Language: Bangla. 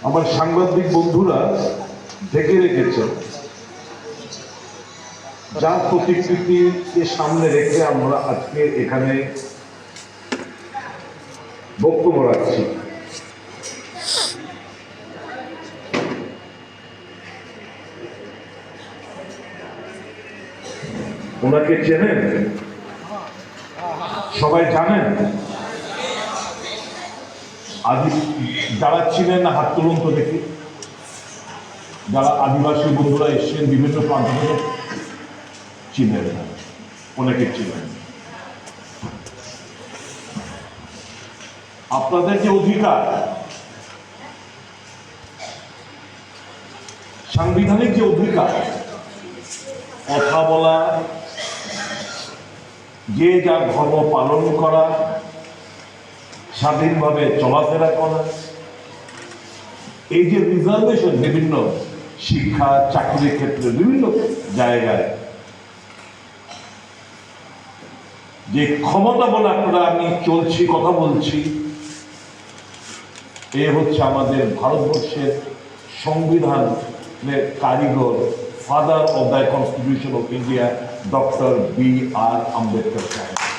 আমার সাংবাদিক বন্ধুরা ঢেকে রেখেছেন, যার প্রতিকৃতিকে সামনে রেখে আমরা আজকে এখানে বক্তব্য রাখছি। ওনাকে চেনেন? সবাই জানেন? যারা ছিলেন না হাত তুলুন তো দেখি। যারা আদিবাসী বন্ধুরা এসছেন বিভিন্ন প্রান্ত থেকে, চিনেন না, অনেকে চিনেন। আপনাদের যে অধিকার, সাংবিধানিক যে অধিকার, কথা বলা, যে যার ধর্ম পালন করা, স্বাধীনভাবে চলাফেরা করা, এই যে রিজার্ভেশন বিভিন্ন শিক্ষা চাকরির ক্ষেত্রে বিভিন্ন জায়গায় যে ক্ষমতা বলে আপনারা আমি চলছি কথা বলছি, এ হচ্ছে আমাদের ভারতবর্ষের সংবিধানের কারিগর, father of the constitution of India, doctor B R Ambedkar সাহেব।